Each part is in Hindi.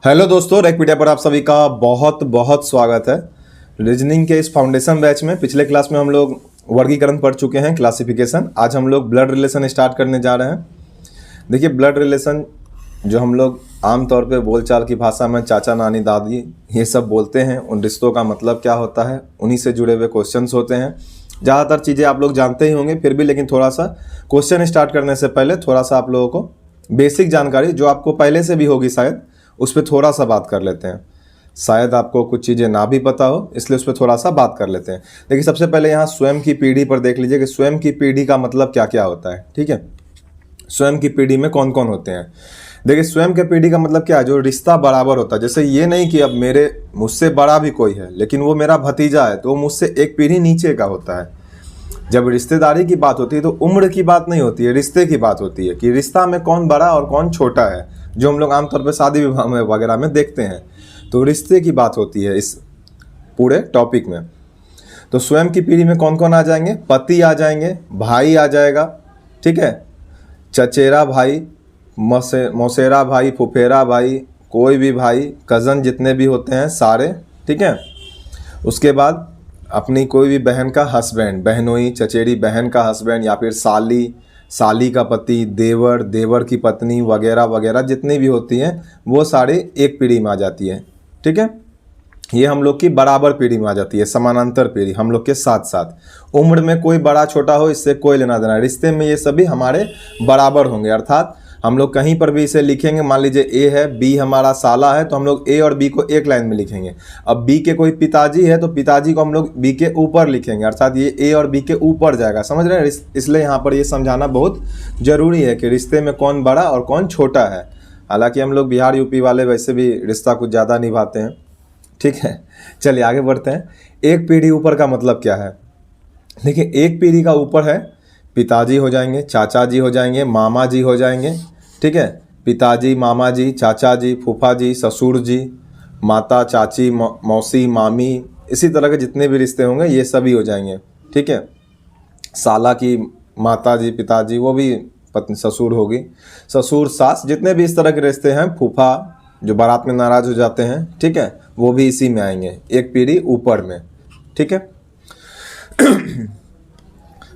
हेलो दोस्तों, रेकपीडिया पर आप सभी का बहुत बहुत स्वागत है। रीजनिंग के इस फाउंडेशन बैच में पिछले क्लास में हम लोग वर्गीकरण पढ़ चुके हैं, क्लासिफिकेशन। आज हम लोग ब्लड रिलेशन स्टार्ट करने जा रहे हैं। देखिए, ब्लड रिलेशन जो हम लोग आमतौर पे बोलचाल की भाषा में चाचा नानी दादी ये सब बोलते हैं, उन रिश्तों का मतलब क्या होता है, उन्हीं से जुड़े हुए क्वेश्चंस होते हैं। ज़्यादातर चीज़ें आप लोग जानते ही होंगे, फिर भी लेकिन थोड़ा सा क्वेश्चन स्टार्ट करने से पहले थोड़ा सा आप लोगों को बेसिक जानकारी जो आपको पहले से भी होगी शायद, उस पर थोड़ा सा बात कर लेते हैं। शायद आपको कुछ चीज़ें ना भी पता हो, इसलिए उस पर थोड़ा सा बात कर लेते हैं। देखिए, सबसे पहले यहाँ स्वयं की पीढ़ी पर देख लीजिए कि स्वयं की पीढ़ी का मतलब क्या क्या होता है। ठीक है, स्वयं की पीढ़ी में कौन कौन होते हैं। देखिए, स्वयं की पीढ़ी का मतलब क्या है, जो रिश्ता बराबर होता है। जैसे ये नहीं कि अब मुझसे बड़ा भी कोई है लेकिन वो मेरा भतीजा है, तो वो मुझसे एक पीढ़ी नीचे का होता है। जब रिश्तेदारी की बात होती है तो उम्र की बात नहीं होती है, रिश्ते की बात होती है कि रिश्ता में कौन बड़ा और कौन छोटा है, जो हम लोग आमतौर पर शादी विवाह में वगैरह में देखते हैं। तो रिश्ते की बात होती है इस पूरे टॉपिक में। तो स्वयं की पीढ़ी में कौन कौन आ जाएंगे, पति आ जाएंगे, भाई आ जाएगा, ठीक है, चचेरा भाई, मौसेरा भाई, फुफेरा भाई, कोई भी भाई, कज़न जितने भी होते हैं सारे, ठीक है। उसके बाद अपनी कोई भी बहन का हस्बैंड, बहनोई, चचेरी बहन का हस्बैंड, या फिर साली, साली का पति, देवर, देवर की पत्नी वगैरह वगैरह जितनी भी होती हैं वो सारी एक पीढ़ी में आ जाती है। ठीक है, ये हम लोग की बराबर पीढ़ी में आ जाती है, समानांतर पीढ़ी हम लोग के साथ साथ। उम्र में कोई बड़ा छोटा हो इससे कोई लेना देना, रिश्ते में ये सभी हमारे बराबर होंगे। अर्थात हम लोग कहीं पर भी इसे लिखेंगे, मान लीजिए ए है, बी हमारा साला है, तो हम लोग ए और बी को एक लाइन में लिखेंगे। अब बी के कोई पिताजी है तो पिताजी को हम लोग बी के ऊपर लिखेंगे, अर्थात ये ए और बी के ऊपर जाएगा। समझ रहे हैं, इसलिए यहाँ पर ये समझाना बहुत ज़रूरी है कि रिश्ते में कौन बड़ा और कौन छोटा है। हालांकि हम लोग बिहार यूपी वाले वैसे भी रिश्ता कुछ ज़्यादा निभाते हैं। ठीक है, चलिए आगे बढ़ते हैं। एक पीढ़ी ऊपर का मतलब क्या है। देखिए, एक पीढ़ी का ऊपर है, पिताजी हो जाएंगे, चाचा जी हो जाएंगे, मामा जी हो जाएंगे। ठीक है, पिताजी, मामा जी, चाचा जी, फूफा जी, ससुर जी, माता, चाची, मौसी, मामी, इसी तरह के जितने भी रिश्ते होंगे ये सभी हो जाएंगे। ठीक है, साला की माता जी, पिताजी, वो भी पत्नी ससुर होगी, ससुर, सास, जितने भी इस तरह के रिश्ते हैं, फूफा जो बारात में नाराज हो जाते हैं, ठीक है, वो भी इसी में आएंगे, एक पीढ़ी ऊपर में। ठीक है,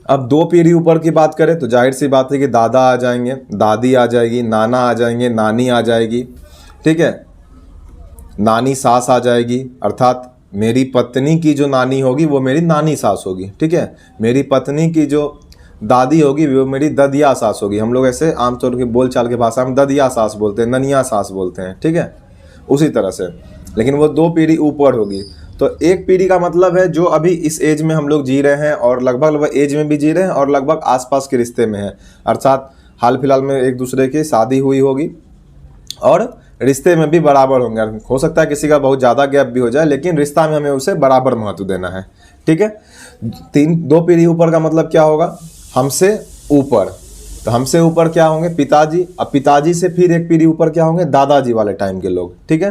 अब दो पीढ़ी ऊपर की बात करें तो जाहिर सी बात है कि दादा आ जाएंगे, दादी आ जाएगी, नाना आ जाएंगे, नानी आ जाएगी। ठीक है, नानी सास आ जाएगी, अर्थात मेरी पत्नी की जो नानी होगी वो मेरी नानी सास होगी। ठीक है, मेरी पत्नी की जो दादी होगी वो मेरी ददिया सास होगी। हम लोग ऐसे आमतौर की बोलचाल की भाषा में ददिया सास बोलते हैं, ननिया सास बोलते हैं। ठीक है, उसी तरह से, लेकिन वो दो पीढ़ी ऊपर होगी। तो एक पीढ़ी का मतलब है जो अभी इस एज में हम लोग जी रहे हैं और लगभग एज में भी जी रहे हैं और लगभग आसपास के रिश्ते में हैं, अर्थात हाल फिलहाल में एक दूसरे की शादी हुई होगी और रिश्ते में भी बराबर होंगे। हो सकता है किसी का बहुत ज़्यादा गैप भी हो जाए, लेकिन रिश्ता में हमें उसे बराबर महत्व देना है। ठीक है, दो पीढ़ी ऊपर का मतलब क्या होगा, हमसे ऊपर। तो हमसे ऊपर क्या होंगे, पिताजी। अब पिताजी से फिर एक पीढ़ी ऊपर क्या होंगे, दादाजी वाले टाइम के लोग। ठीक है,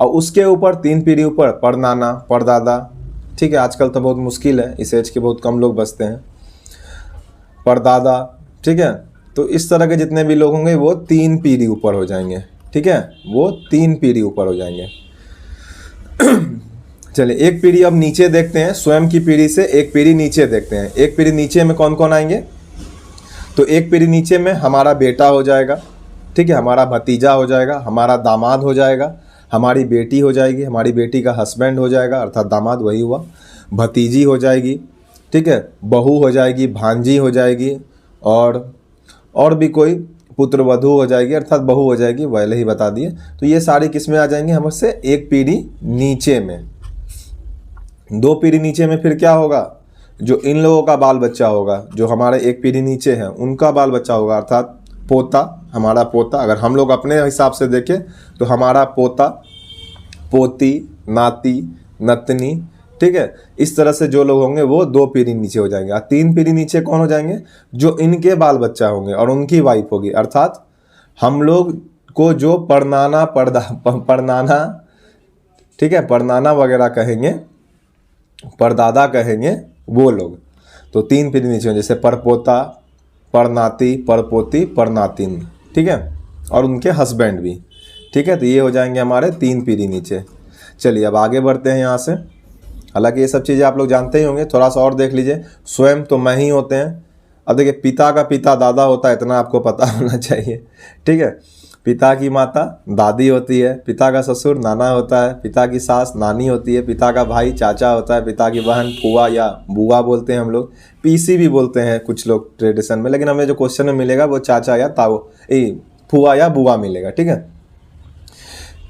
और उसके ऊपर तीन पीढ़ी ऊपर परनाना, परदादा। ठीक है, आजकल तो बहुत मुश्किल है, इस एज के बहुत कम लोग बचते हैं, परदादा। ठीक है, तो इस तरह के जितने भी लोग होंगे वो तीन पीढ़ी ऊपर हो जाएंगे। ठीक है, वो तीन पीढ़ी ऊपर हो जाएंगे। चलिए एक पीढ़ी अब नीचे देखते हैं, स्वयं की पीढ़ी से एक पीढ़ी नीचे देखते हैं। एक पीढ़ी नीचे में कौन कौन आएंगे, तो एक पीढ़ी नीचे में हमारा बेटा हो जाएगा, ठीक है, हमारा भतीजा हो जाएगा, हमारा दामाद हो जाएगा, हमारी बेटी हो जाएगी, हमारी बेटी का हस्बैंड हो जाएगा, अर्थात दामाद वही हुआ, भतीजी हो जाएगी, ठीक है, बहू हो जाएगी, भांजी हो जाएगी, और भी कोई पुत्र वधू हो जाएगी, अर्थात बहू हो जाएगी, पहले ही बता दिए। तो ये सारी किस्में आ जाएंगी हमसे एक पीढ़ी नीचे में। दो पीढ़ी नीचे में फिर क्या होगा, जो इन लोगों का बाल बच्चा होगा, जो हमारे एक पीढ़ी नीचे हैं उनका बाल बच्चा होगा, अर्थात पोता, हमारा पोता। अगर हम लोग अपने हिसाब से देखें तो हमारा पोता, पोती, नाती, नतनी। ठीक है, इस तरह से जो लोग होंगे वो दो पीढ़ी नीचे हो जाएंगे। और तीन पीढ़ी नीचे कौन हो जाएंगे, जो इनके बाल बच्चा होंगे और उनकी वाइफ होगी, अर्थात हम लोग को जो परनाना, परनाना, ठीक है, परनाना वगैरह कहेंगे, परदादा कहेंगे वो लोग। तो तीन पीढ़ी नीचे, जैसे परपोता, परनाती, परपोती, परनातिन। ठीक है, और उनके हस्बैंड भी। ठीक ठीक है, तो ये हो जाएंगे हमारे 3 पीढ़ी नीचे। चलिए अब आगे बढ़ते हैं यहाँ से। हालांकि ये सब चीज़ें आप लोग जानते ही होंगे, थोड़ा सा और देख लीजिए। स्वयं तो मैं ही होते हैं। अब देखिए, पिता का पिता दादा होता है, इतना आपको पता होना चाहिए। ठीक है, पिता की माता दादी होती है, पिता का ससुर नाना होता है, पिता की सास नानी होती है, पिता का भाई चाचा होता है, पिता की बहन फूआ या बुआ बोलते हैं हम लोग, पीसी भी बोलते हैं कुछ लोग ट्रेडिशन में, लेकिन हमें जो क्वेश्चन में मिलेगा वो चाचा या ताऊ फूआ या बुआ मिलेगा। ठीक है,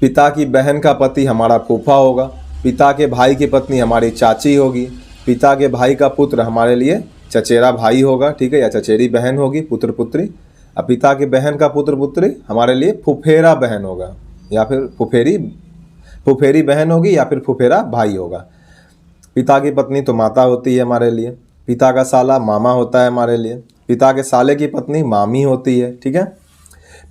पिता की बहन का पति हमारा फूफा होगा, पिता के भाई की पत्नी हमारी चाची होगी, पिता के भाई का पुत्र हमारे लिए चचेरा भाई होगा, ठीक है, या चचेरी बहन होगी, पुत्र पुत्री। अब पिता की बहन का पुत्र पुत्री हमारे लिए फुफेरा बहन होगा, या फिर फुफेरी बहन होगी, या फिर फुफेरा भाई होगा। पिता की पत्नी तो माता होती है हमारे लिए, पिता का साला मामा होता है हमारे लिए, पिता के साले की पत्नी मामी होती है। ठीक है,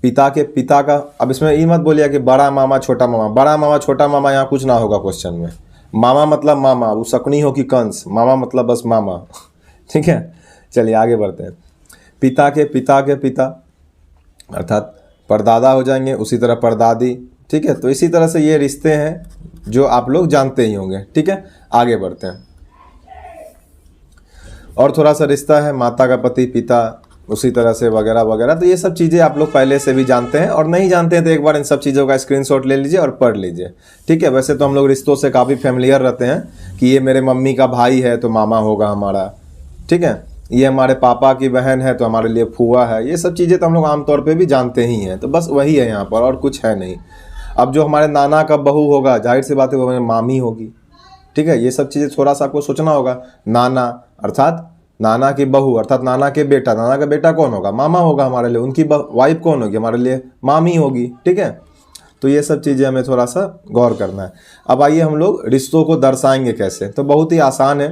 पिता का, अब इसमें ये मत बोलिए कि बड़ा मामा छोटा मामा, बड़ा मामा छोटा मामा यहाँ कुछ ना होगा क्वेश्चन में। मामा मतलब मामा, वो शकुनी हो कि कंस, मामा मतलब बस मामा। ठीक है, चलिए आगे बढ़ते हैं। पिता के पिता अर्थात परदादा हो जाएंगे, उसी तरह परदादी। ठीक है, तो इसी तरह से ये रिश्ते हैं जो आप लोग जानते ही होंगे। ठीक है, आगे बढ़ते हैं। और थोड़ा सा रिश्ता है, माता का पति पिता, उसी तरह से वगैरह वगैरह। तो ये सब चीज़ें आप लोग पहले से भी जानते हैं, और नहीं जानते हैं तो एक बार इन सब चीज़ों का स्क्रीनशॉट ले लीजिए और पढ़ लीजिए। ठीक है, वैसे तो हम लोग रिश्तों से काफ़ी फेमिलियर रहते हैं कि ये मेरे मम्मी का भाई है तो मामा होगा हमारा। ठीक है, ये हमारे पापा की बहन है तो हमारे लिए फूआ है। ये सब चीज़ें तो हम लोग आमतौर पे भी जानते ही हैं, तो बस वही है यहाँ पर, और कुछ है नहीं। अब जो हमारे नाना का बहू होगा, जाहिर सी बात है वो हमारी मामी होगी। ठीक है, ये सब चीज़ें थोड़ा सा आपको सोचना होगा। नाना अर्थात नाना की बहू अर्थात नाना के बेटा, नाना का बेटा कौन होगा? मामा होगा हमारे लिए। उनकी वाइफ कौन होगी? हमारे लिए मामी होगी। ठीक है, तो ये सब चीज़ें हमें थोड़ा सा गौर करना है। अब आइए हम लोग रिश्तों को दर्शाएंगे कैसे, तो बहुत ही आसान है।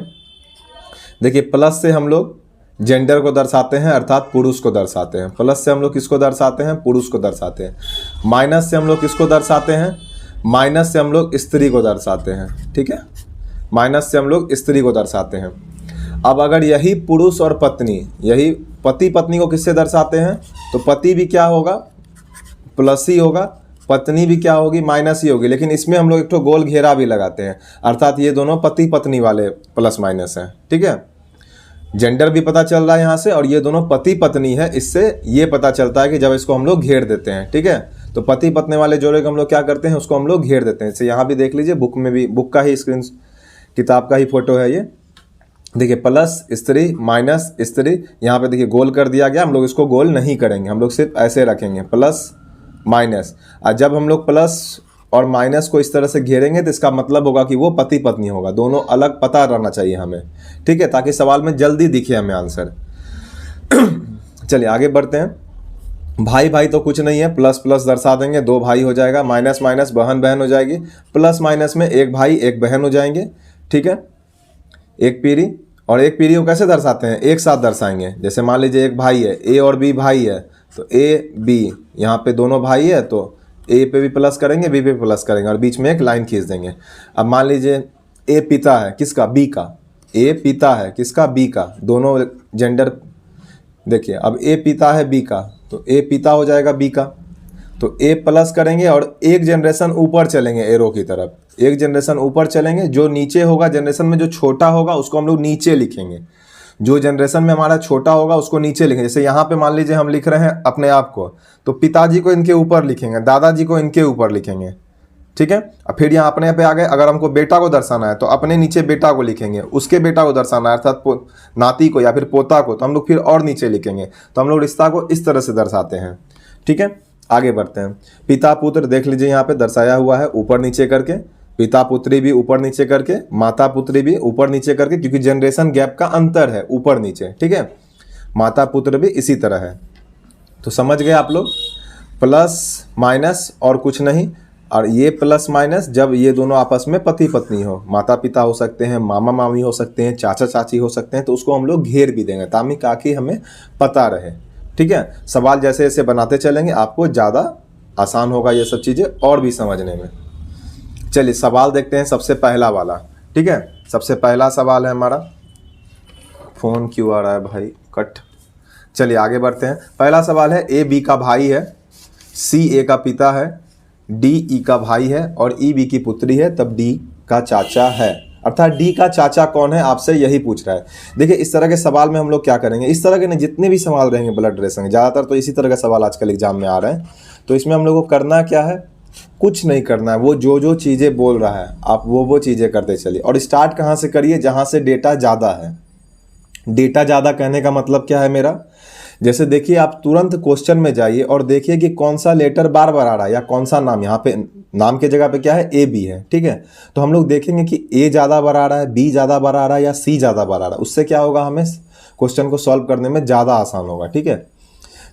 देखिए, प्लस से हम लोग जेंडर को दर्शाते हैं, अर्थात पुरुष को दर्शाते हैं। प्लस से हम लोग किसको दर्शाते हैं? पुरुष को दर्शाते हैं। माइनस से हम लोग किसको दर्शाते हैं? माइनस से हम लोग स्त्री को दर्शाते हैं। ठीक है, माइनस से हम लोग स्त्री को दर्शाते हैं। अब अगर यही पुरुष और पत्नी, यही पति पत्नी को किससे दर्शाते हैं? तो पति भी क्या होगा? प्लस ही होगा, पत्नी भी क्या होगी? माइनस ही होगी। लेकिन इसमें हम लोग एक तो गोल घेरा भी लगाते हैं, अर्थात ये दोनों पति पत्नी वाले प्लस माइनस हैं। ठीक है, जेंडर भी पता चल रहा है यहाँ से, और ये दोनों पति पत्नी है, इससे ये पता चलता है कि जब इसको हम लोग घेर देते हैं। ठीक है, तो पति पत्नी वाले जोड़े को हम लोग क्या करते हैं? उसको हम लोग घेर देते हैं। इससे यहाँ भी देख लीजिए, बुक में भी, बुक का ही स्क्रीन, किताब का ही फोटो है ये। देखिए, प्लस स्त्री माइनस स्त्री, यहाँ पे देखिए गोल कर दिया गया। हम लोग इसको गोल नहीं करेंगे, हम लोग सिर्फ ऐसे रखेंगे, प्लस माइनस। और जब हम लोग प्लस और माइनस को इस तरह से घेरेंगे तो इसका मतलब होगा कि वो पति पत्नी होगा। दोनों अलग पता रहना चाहिए हमें। ठीक है, ताकि सवाल में जल्दी दिखे हमें आंसर। चलिए आगे बढ़ते हैं। भाई भाई तो कुछ नहीं है, प्लस प्लस दर्शा देंगे, 2 भाई हो जाएगा। माइनस माइनस बहन बहन हो जाएगी। प्लस माइनस में 1 भाई 1 बहन हो जाएंगे। ठीक है, एक पीढ़ी, और एक पीढ़ी को कैसे दर्शाते हैं? एक साथ दर्शाएंगे। जैसे मान लीजिए एक भाई है, ए और बी भाई है, तो ए बी, यहाँ पे दोनों भाई है तो ए पे भी प्लस करेंगे, बी पे भी प्लस करेंगे, और बीच में एक लाइन खींच देंगे। अब मान लीजिए ए पिता है, किसका? बी का। ए पिता है, किसका? बी का। दोनों जेंडर देखिए, अब ए पिता है बी का, तो ए पिता हो जाएगा बी का। तो ए प्लस करेंगे और एक जनरेशन ऊपर चलेंगे एरो की तरफ, एक जनरेशन ऊपर चलेंगे। जो नीचे होगा जनरेशन में, जो छोटा होगा उसको हम लोग नीचे लिखेंगे। जो जनरेशन में हमारा छोटा होगा उसको नीचे लिखेंगे। जैसे यहाँ पे मान लीजिए हम लिख रहे हैं अपने आप को, तो पिताजी को इनके ऊपर लिखेंगे, दादाजी को इनके ऊपर लिखेंगे। ठीक है, अब फिर यहाँ अपने पे आ गए। अगर हमको बेटा को दर्शाना है तो अपने नीचे बेटा को लिखेंगे, उसके बेटा को दर्शाना है अर्थात नाती को या फिर पोता को, तो हम लोग फिर और नीचे लिखेंगे। तो हम लोग रिश्ता को इस तरह से दर्शाते हैं। ठीक है, आगे बढ़ते हैं। पिता पुत्र देख लीजिए यहाँ पे दर्शाया हुआ है ऊपर नीचे करके, पिता पुत्री भी ऊपर नीचे करके, माता पुत्री भी ऊपर नीचे करके, क्योंकि जनरेशन गैप का अंतर है ऊपर नीचे। ठीक है, माता पुत्र भी इसी तरह है। तो समझ गए आप लोग, प्लस माइनस और कुछ नहीं। और ये प्लस माइनस जब ये दोनों आपस में पति पत्नी हो, माता पिता हो सकते हैं, मामा मामी हो सकते हैं, चाचा चाची हो सकते हैं, तो उसको हम लोग घेर भी देंगे ताकि हमें पता रहे। ठीक है, सवाल जैसे जैसे बनाते चलेंगे आपको ज़्यादा आसान होगा ये सब चीज़ें और भी समझने में। चलिए सवाल देखते हैं, सबसे पहला वाला। ठीक है, सबसे पहला सवाल है हमारा, फ़ोन क्यों आ रहा है भाई, कट। चलिए आगे बढ़ते हैं। पहला सवाल है, ए बी का भाई है, सी ए का पिता है, डी ई का भाई है और ई बी की पुत्री है, तब डी का चाचा है। अर्थात डी का चाचा कौन है, आपसे यही पूछ रहा है। देखिए इस तरह के सवाल में हम लोग क्या करेंगे, इस तरह के नहीं जितने भी सवाल रहेंगे ब्लड रिलेशन के, ज़्यादातर तो इसी तरह का सवाल आजकल एग्जाम में आ रहे हैं। तो इसमें हम लोग को करना क्या है, कुछ नहीं करना है, वो जो जो चीज़ें बोल रहा है आप वो चीज़ें करते चलिए। और स्टार्ट कहाँ से करिए, जहाँ से डेटा ज़्यादा है। डेटा ज़्यादा कहने का मतलब क्या है मेरा, जैसे देखिए आप तुरंत क्वेश्चन में जाइए और देखिए कि कौन सा लेटर बार बार आ रहा है या कौन सा नाम, यहाँ पे नाम के जगह पे क्या है, ए बी है, ठीक है। तो हम लोग देखेंगे कि ए ज़्यादा बार आ रहा है, बी ज़्यादा बार आ रहा है या सी ज़्यादा बार आ रहा है। उससे क्या होगा, हमें क्वेश्चन को सॉल्व करने में ज़्यादा आसान होगा, ठीक है।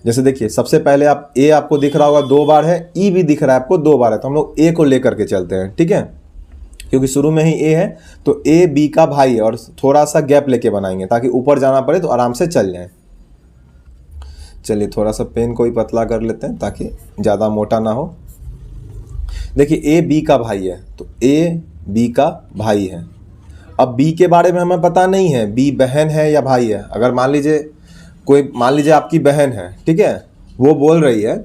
जैसे देखिए सबसे पहले आप ए आपको दिख रहा होगा 2 बार है, ई भी दिख रहा है आपको 2 बार है, तो हम लोग ए को लेकर के चलते हैं, ठीक है, क्योंकि शुरू में ही ए है। तो ए बी का भाई है और थोड़ा सा गैप लेके बनाएंगे ताकि ऊपर जाना पड़े तो आराम से चल जाए। चलिए थोड़ा सा पेन को भी पतला कर लेते हैं ताकि ज़्यादा मोटा ना हो। देखिए ए बी का भाई है, तो ए बी का भाई है। अब बी के बारे में हमें पता नहीं है, बी बहन है या भाई है। अगर मान लीजिए आपकी बहन है, ठीक है, वो बोल रही है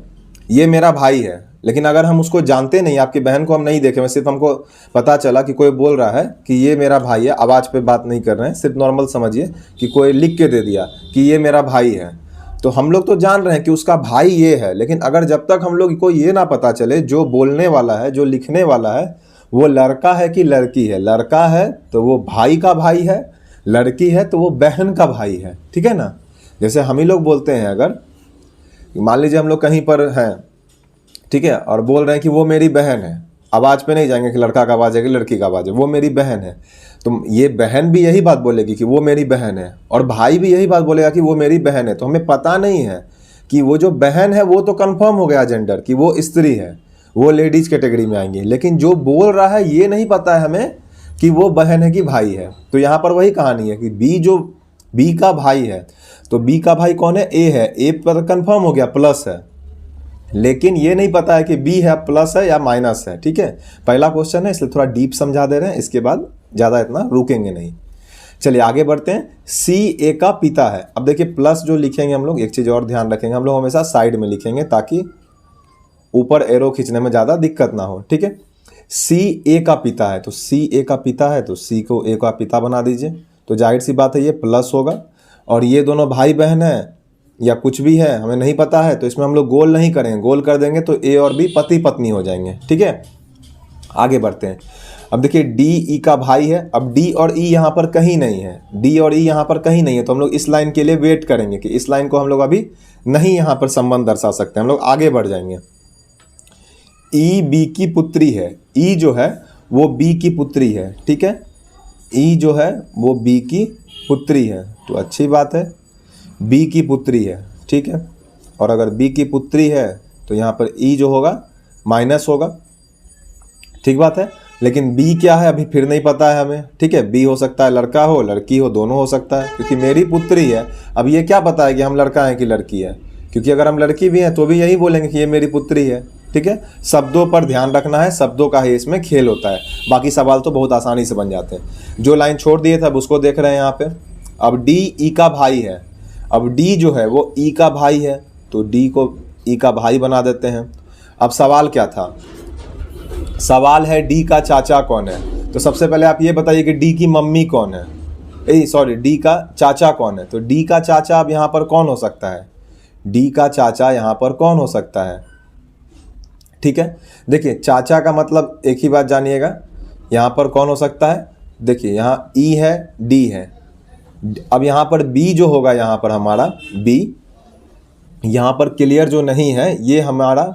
ये मेरा भाई है, लेकिन अगर हम उसको जानते नहीं, आपकी बहन को हम नहीं देखे, मैं सिर्फ हमको पता चला कि कोई बोल रहा है कि ये मेरा भाई है, आवाज़ पे बात नहीं कर रहे हैं, सिर्फ नॉर्मल समझिए कि कोई लिख के दे दिया कि ये मेरा भाई है, तो हम लोग तो जान रहे हैं कि उसका भाई ये है। लेकिन अगर जब तक हम लोग को ये ना पता चले जो बोलने वाला है, जो लिखने वाला है, वो लड़का है कि लड़की है, लड़का है तो वो भाई का भाई है, लड़की है तो वो बहन का भाई है, ठीक है ना। जैसे हम ही लोग बोलते हैं, अगर मान लीजिए हम लोग कहीं पर हैं, ठीक है, और बोल रहे हैं कि वो मेरी बहन है, आवाज़ पे नहीं जाएंगे कि लड़का का आवाज़ है कि लड़की का आवाज़ है, वो मेरी बहन है, तो ये बहन भी यही बात बोलेगी कि वो मेरी बहन है, और भाई भी यही बात बोलेगा कि वो मेरी बहन है। तो हमें पता नहीं है कि वो जो बहन है वो तो कंफर्म हो गया जेंडर कि वो स्त्री है, वो लेडीज कैटेगरी में आएंगी, लेकिन जो बोल रहा है ये नहीं पता है हमें कि वो बहन है कि भाई है। तो यहाँ पर वही कहानी है कि बी का भाई है, तो बी का भाई कौन है, ए है, ए पर कंफर्म हो गया प्लस है, लेकिन ये नहीं पता है कि बी है प्लस है या माइनस है, ठीक है। पहला क्वेश्चन है इसलिए थोड़ा डीप समझा दे रहे हैं, इसके बाद ज़्यादा इतना रुकेंगे नहीं। चलिए आगे बढ़ते हैं। सी ए का पिता है। अब देखिए प्लस जो लिखेंगे हम लोग, एक चीज़ और ध्यान रखेंगे, हम लोग हमेशा साइड में लिखेंगे ताकि ऊपर एरो खींचने में ज़्यादा दिक्कत ना हो, ठीक है। सी ए का पिता है, तो सी ए का पिता है तो सी को ए का पिता बना दीजिए, तो जाहिर सी बात है ये प्लस होगा। और ये दोनों भाई बहन है या कुछ भी है हमें नहीं पता है, तो इसमें हम लोग गोल नहीं करेंगे, गोल कर देंगे तो ए और बी पति पत्नी हो जाएंगे, ठीक है। आगे बढ़ते हैं। अब देखिए डी ई का भाई है, अब डी और ई यहाँ पर कहीं नहीं है, डी और ई यहाँ पर कहीं नहीं है, तो हम लोग इस लाइन के लिए वेट करेंगे कि इस लाइन को हम लोग अभी नहीं यहाँ पर संबंध दर्शा सकते, हम लोग आगे बढ़ जाएंगे। ई बी की पुत्री है, ई जो है वो बी की पुत्री है, ठीक है, ई जो है वो बी की पुत्री है, तो अच्छी बात है, बी की पुत्री है, ठीक है। और अगर बी की पुत्री है तो यहाँ पर ई जो होगा माइनस होगा, ठीक बात है। लेकिन बी क्या है अभी फिर नहीं पता है हमें, ठीक है, बी हो सकता है लड़का हो लड़की हो, दोनों हो सकता है, क्योंकि मेरी पुत्री है। अब ये क्या पता है कि हम लड़का हैं कि लड़की है, क्योंकि अगर हम लड़की भी हैं तो भी यही बोलेंगे कि ये मेरी पुत्री है, ठीक है। शब्दों पर ध्यान रखना है, शब्दों का ही इसमें खेल होता है, बाकी सवाल तो बहुत आसानी से बन जाते हैं। जो लाइन छोड़ दिए थे अब उसको देख रहे हैं यहाँ पे। अब डी ई का भाई है, अब डी जो है वो ई का भाई है, तो डी को ई का भाई बना देते हैं। अब सवाल क्या था, सवाल है डी का चाचा कौन है। तो सबसे पहले आप ये बताइए कि डी की मम्मी कौन है, डी का चाचा कौन है। तो डी का चाचा अब यहाँ पर कौन हो सकता है, डी का चाचा यहाँ पर कौन हो सकता है, ठीक है। देखिए चाचा का मतलब एक ही बात जानिएगा, यहाँ पर कौन हो सकता है, देखिए यहाँ ई है डी है, अब यहाँ पर बी जो होगा, यहाँ पर हमारा बी, यहाँ पर क्लियर जो नहीं है ये हमारा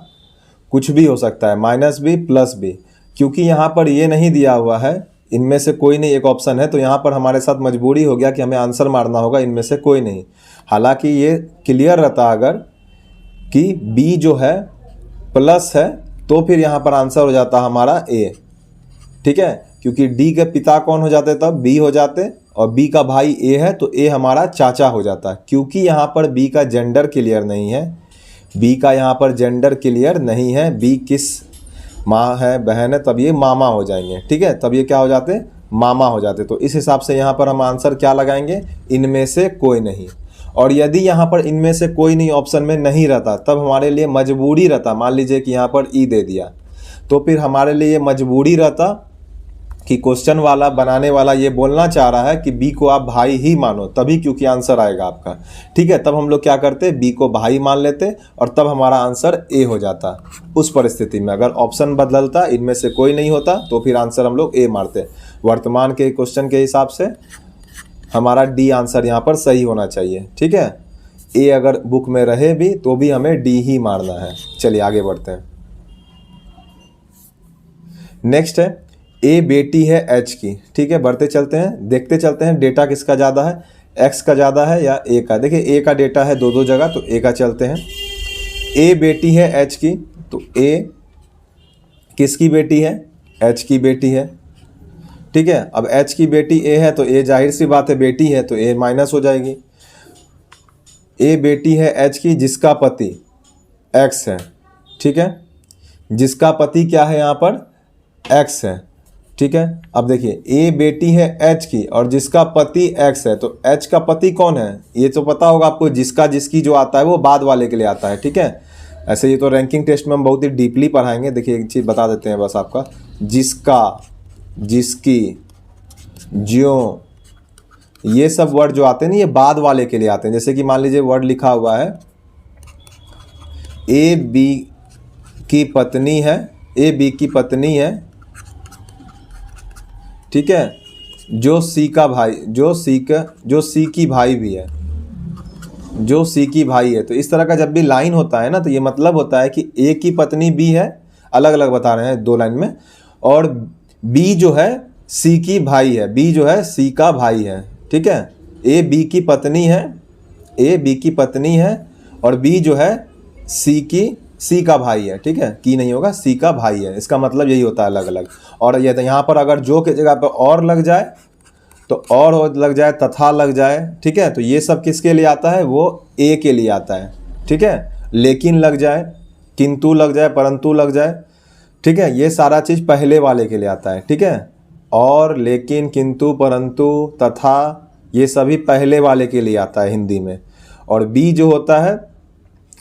कुछ भी हो सकता है, माइनस बी प्लस बी, क्योंकि यहाँ पर ये नहीं दिया हुआ है, इनमें से कोई नहीं एक ऑप्शन है, तो यहाँ पर हमारे साथ मजबूरी हो गया कि हमें आंसर मारना होगा इनमें से कोई नहीं। हालांकि ये क्लियर रहता अगर कि बी जो है प्लस है तो फिर यहाँ पर आंसर हो जाता हमारा ए, ठीक है, क्योंकि डी के पिता कौन हो जाते तब बी हो जाते, और बी का भाई ए है तो ए हमारा चाचा हो जाता है। क्योंकि यहाँ पर बी का जेंडर क्लियर नहीं है, बी का यहाँ पर जेंडर क्लियर नहीं है, बी किस माँ है बहन है, तब ये मामा हो जाएंगे, ठीक है, तब ये क्या हो जाते मामा हो जाते। तो इस हिसाब से यहाँ पर हम आंसर क्या लगाएंगे, इनमें से कोई नहीं। और यदि यहाँ पर इनमें से कोई नहीं ऑप्शन में नहीं रहता तब हमारे लिए मजबूरी रहता, मान लीजिए कि यहाँ पर ई दे दिया, तो फिर हमारे लिए ये मजबूरी रहता कि क्वेश्चन वाला बनाने वाला ये बोलना चाह रहा है कि बी को आप भाई ही मानो, तभी क्योंकि आंसर आएगा आपका। ठीक है, तब हम लोग क्या करते, बी को भाई मान लेते और तब हमारा आंसर ए हो जाता। उस परिस्थिति में अगर ऑप्शन बदलता, इनमें से कोई नहीं होता, तो फिर आंसर हम लोग ए मारते। वर्तमान के क्वेश्चन के हिसाब से हमारा डी आंसर यहाँ पर सही होना चाहिए। ठीक है, ए अगर बुक में रहे भी तो भी हमें डी ही मारना है। चलिए आगे बढ़ते हैं। नेक्स्ट है ए बेटी है एच की। ठीक है, बढ़ते चलते हैं, देखते चलते हैं डेटा किसका ज़्यादा है, एक्स का ज़्यादा है या ए का। देखिए ए का डेटा है दो जगह, तो ए का चलते हैं। ए बेटी है एच की, तो ए किसकी बेटी है, एच की बेटी है। ठीक है, अब एच की बेटी ए है तो ए जाहिर सी बात है बेटी है, तो ए माइनस हो जाएगी। ए बेटी है एच की जिसका पति एक्स है। ठीक है, जिसका पति क्या है यहाँ पर, एक्स है। ठीक है, अब देखिए ए बेटी है एच की और जिसका पति एक्स है, तो एच का पति कौन है, ये तो पता होगा आपको, जिसका जिसकी जो आता है वो बाद वाले के लिए आता है। ठीक है, ऐसे ये तो रैंकिंग टेस्ट में हम बहुत ही डीपली पढ़ाएंगे। देखिए एक चीज़ बता देते हैं बस आपका, जिसका, जिसकी, ज्यों, ये सब वर्ड जो आते हैं ना ये बाद वाले के लिए आते हैं। जैसे कि मान लीजिए वर्ड लिखा हुआ है ए बी की पत्नी है, ए बी की पत्नी है। ठीक है, जो सी का भाई, जो सी की भाई भी है, जो सी की भाई है। तो इस तरह का जब भी लाइन होता है ना, तो ये मतलब होता है कि ए की पत्नी बी है, अलग अलग बता रहे हैं दो लाइन में, और बी जो है सी की भाई है, बी जो है सी का भाई है। ठीक है, ए बी की पत्नी है, ए बी की पत्नी है और बी जो है सी का भाई है। ठीक है, की नहीं होगा, सी का भाई है, इसका मतलब यही होता है अलग अलग। और ये तो यहाँ पर अगर जो के जगह पर और लग जाए तो और लग जाए, तथा लग जाए। ठीक है, तो ये सब किसके लिए आता है, वो ए के लिए आता है। ठीक है, लेकिन लग जाए, किंतु लग जाए, परंतु लग जाए। ठीक है, ये सारा चीज़ पहले वाले के लिए आता है। ठीक है, और, लेकिन, किंतु, परंतु, तथा, ये सभी पहले वाले के लिए आता है हिंदी में। और बी जो होता है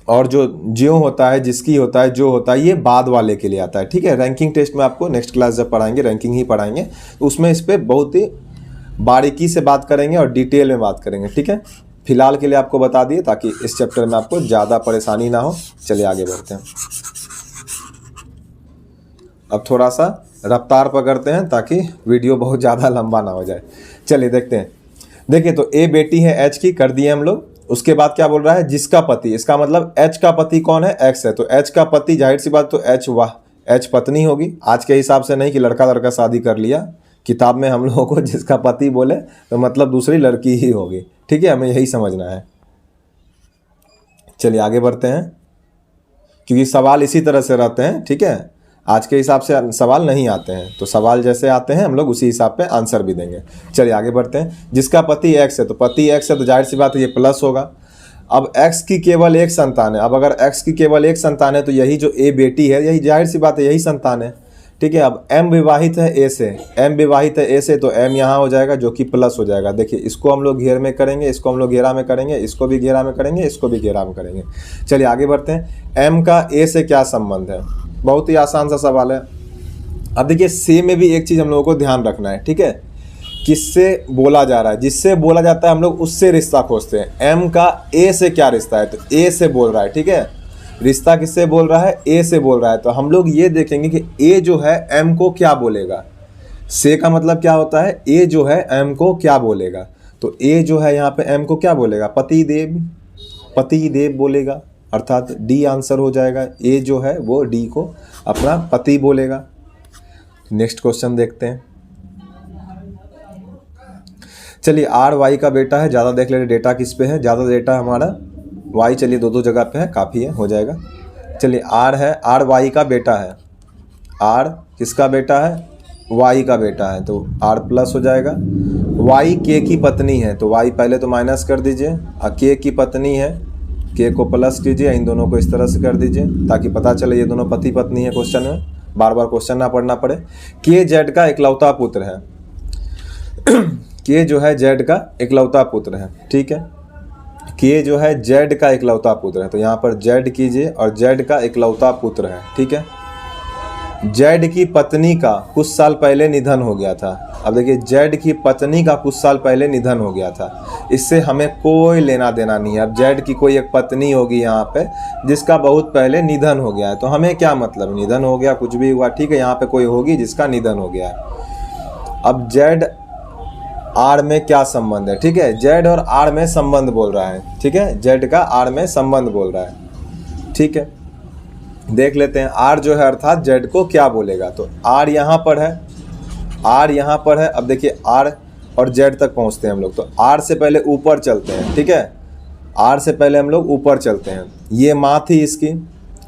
और जो ज्यों होता है, जिसकी होता है, जो होता है, ये बाद वाले के लिए आता है। ठीक है, रैंकिंग टेस्ट में आपको नेक्स्ट क्लास जब पढ़ाएंगे रैंकिंग ही पढ़ाएंगे, तो उसमें इस पर बहुत ही बारीकी से बात करेंगे और डिटेल में बात करेंगे। ठीक है, फिलहाल के लिए आपको बता दिए ताकि इस चैप्टर में आपको ज़्यादा परेशानी ना हो। चलिए आगे बढ़ते हैं। अब थोड़ा सा रफ्तार पकड़ते हैं ताकि वीडियो बहुत ज़्यादा लंबा ना हो जाए। चलिए देखते हैं। देखिए तो ए बेटी है एच की कर दिए हम लोग। उसके बाद क्या बोल रहा है, जिसका पति, इसका मतलब एच का पति कौन है, एक्स है। तो एच का पति जाहिर सी बात, तो एच पत्नी होगी। आज के हिसाब से नहीं कि लड़का लड़का शादी कर लिया, किताब में हम लोगों को जिसका पति बोले तो मतलब दूसरी लड़की ही होगी। ठीक है, हमें यही समझना है। चलिए आगे बढ़ते हैं, क्योंकि सवाल इसी तरह से रहते हैं। ठीक है, आज के हिसाब से सवाल नहीं आते हैं, तो सवाल जैसे आते हैं हम लोग उसी हिसाब पे आंसर भी देंगे। चलिए आगे बढ़ते हैं। जिसका पति एक्स है, तो पति एक्स है तो जाहिर सी बात है ये प्लस होगा। अब एक्स की केवल एक संतान है। अब अगर एक्स की केवल एक संतान है तो यही जो ए बेटी है, यही जाहिर सी बात है यही संतान है। ठीक है, अब एम विवाहित है ए से, एम विवाहित है ए से, तो एम यहाँ हो जाएगा जो कि प्लस हो जाएगा। देखिए इसको हम लोग घेर में करेंगे, इसको हम लोग घेरा में करेंगे, इसको भी घेरा में करेंगे, इसको भी घेरा में करेंगे। चलिए आगे बढ़ते हैं। एम का ए से क्या संबंध है, बहुत ही आसान सा सवाल है। अब देखिए से में भी एक चीज़ हम लोगों को ध्यान रखना है। ठीक है, किससे बोला जा रहा है, जिससे बोला जाता है हम लोग उससे रिश्ता खोजते हैं। एम का ए से क्या रिश्ता है, तो ए से बोल रहा है। ठीक है, रिश्ता किससे बोल रहा है, ए से बोल रहा है। तो हम लोग ये देखेंगे कि ए जो है एम को क्या बोलेगा। से का मतलब क्या होता है, ए जो है एम को क्या बोलेगा। तो ए जो है यहाँ पे एम को क्या बोलेगा, पति देव बोलेगा, अर्थात डी आंसर हो जाएगा। ए जो है वो डी को अपना पति बोलेगा। नेक्स्ट क्वेश्चन देखते हैं। चलिए आर वाई का बेटा है, ज़्यादा देख लेते डेटा किस पे है, ज़्यादा डेटा हमारा वाई, चलिए दो जगह पे है, काफ़ी है, हो जाएगा। चलिए आर है, आर वाई का बेटा है। आर किसका बेटा है, वाई का बेटा है, तो आर प्लस हो जाएगा। वाई के की पत्नी है, तो वाई पहले तो माइनस कर दीजिए, के की पत्नी है, के को प्लस कीजिए, इन दोनों को इस तरह से कर दीजिए ताकि पता चले ये दोनों पति पत्नी है। क्वेश्चन में बार बार क्वेश्चन ना पढ़ना पड़े। के जेड का इकलौता पुत्र है। के जो है जेड का इकलौता पुत्र है। ठीक है, के जो है जेड का इकलौता पुत्र है, तो यहाँ पर जेड कीजिए और जेड का इकलौता पुत्र है। ठीक है, जेड की पत्नी का कुछ साल पहले निधन हो गया था। अब देखिए, जेड की पत्नी का कुछ साल पहले निधन हो गया था, इससे हमें कोई लेना देना नहीं है। अब जेड की कोई एक पत्नी होगी यहाँ पे जिसका बहुत पहले निधन हो गया है, तो हमें क्या मतलब, निधन हो गया, कुछ भी हुआ, ठीक है, यहाँ पे कोई होगी जिसका निधन हो गया है। अब जेड आर में क्या संबंध है, ठीक है, जेड और आर में संबंध बोल रहा है, ठीक है, जेड का आर में संबंध बोल रहा है, ठीक है। देख लेते हैं आर जो है अर्थात जेड को क्या बोलेगा। तो आर यहाँ पर है, आर यहाँ पर है। अब देखिए आर और जेड तक पहुँचते हैं हम लोग, तो आर से पहले ऊपर चलते हैं, ठीक है, आर से पहले हम लोग ऊपर चलते हैं। ये माँ थी इसकी,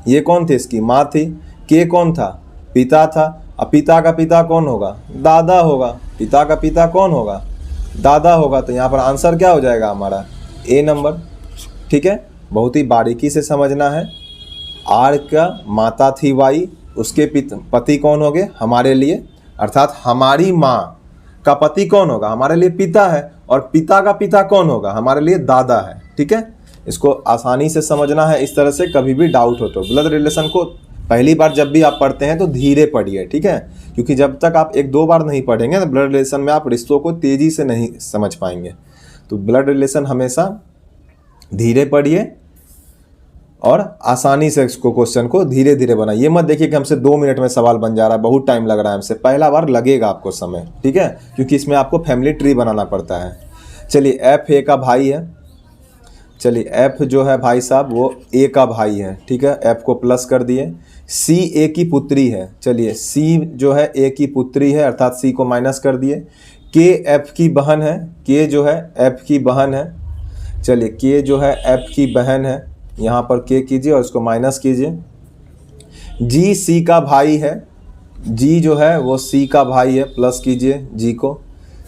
ये कौन थी इसकी, माँ थी। के कौन था, पिता था। अब पिता का पिता कौन होगा, दादा होगा। पिता का पिता कौन होगा, दादा होगा। तो यहाँ पर आंसर क्या हो जाएगा हमारा, ए नंबर, ठीक है। बहुत ही बारीकी से समझना है। आर का माता थी वाई, उसके पति कौन हो गए हमारे लिए, अर्थात हमारी माँ का पति कौन होगा, हमारे लिए पिता है, और पिता का पिता कौन होगा, हमारे लिए दादा है, ठीक है। इसको आसानी से समझना है, इस तरह से कभी भी डाउट हो तो। ब्लड रिलेशन को पहली बार जब भी आप पढ़ते हैं तो धीरे पढ़िए, ठीक है, क्योंकि जब तक आप एक दो बार नहीं पढ़ेंगे तो ब्लड रिलेशन में आप रिश्तों को तेज़ी से नहीं समझ पाएंगे। तो ब्लड रिलेशन हमेशा धीरे पढ़िए और आसानी से इसको क्वेश्चन को धीरे धीरे बनाइए। ये मत देखिए कि हमसे 2 मिनट में सवाल बन जा रहा है, बहुत टाइम लग रहा है हमसे, पहला बार लगेगा आपको समय, ठीक है, क्योंकि इसमें आपको फैमिली ट्री बनाना पड़ता है। चलिए एफ ए का भाई है, चलिए एफ जो है भाई साहब वो ए का भाई है, ठीक है, एफ को प्लस कर दिए। सी ए की पुत्री है, चलिए सी जो है ए की पुत्री है, अर्थात सी को माइनस कर दिए। के एफ की बहन है, के जो है एफ की बहन है, चलिए के जो है एफ की बहन है, यहाँ पर के कीजिए और इसको माइनस कीजिए। जी सी का भाई है, जी जो है वो सी का भाई है, प्लस कीजिए जी को।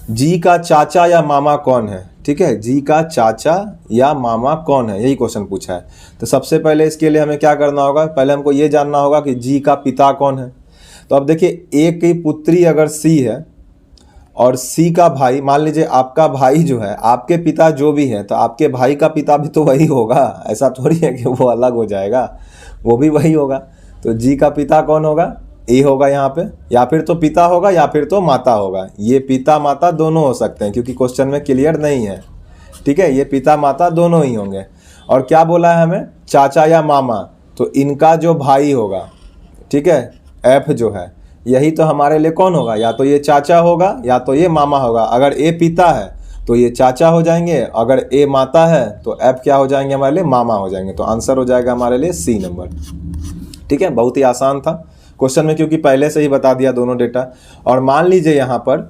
जी का चाचा या मामा कौन है, ठीक है, जी का चाचा या मामा कौन है, यही क्वेश्चन पूछा है। तो सबसे पहले इसके लिए हमें क्या करना होगा, पहले हमको ये जानना होगा कि जी का पिता कौन है। तो अब देखिए ए की पुत्री अगर सी है और सी का भाई, मान लीजिए आपका भाई जो है, आपके पिता जो भी है, तो आपके भाई का पिता भी तो वही होगा, ऐसा थोड़ी है कि वो अलग हो जाएगा, वो भी वही होगा। तो जी का पिता कौन होगा, ए होगा यहाँ पे, या फिर तो पिता होगा या फिर तो माता होगा। ये पिता माता दोनों हो सकते हैं क्योंकि क्वेश्चन में क्लियर नहीं है, ठीक है, ये पिता माता दोनों ही होंगे। और क्या बोला है हमें, चाचा या मामा, तो इनका जो भाई होगा, ठीक है, एफ जो है, यही तो हमारे लिए कौन होगा, या तो ये चाचा होगा या तो ये मामा होगा। अगर ए पिता है तो ये चाचा हो जाएंगे, अगर ए माता है तो एफ क्या हो जाएंगे हमारे लिए, मामा हो जाएंगे। तो आंसर हो जाएगा हमारे लिए सी नंबर, ठीक है। बहुत ही आसान था क्वेश्चन में, क्योंकि पहले से ही बता दिया दोनों डेटा। और मान लीजिए यहाँ पर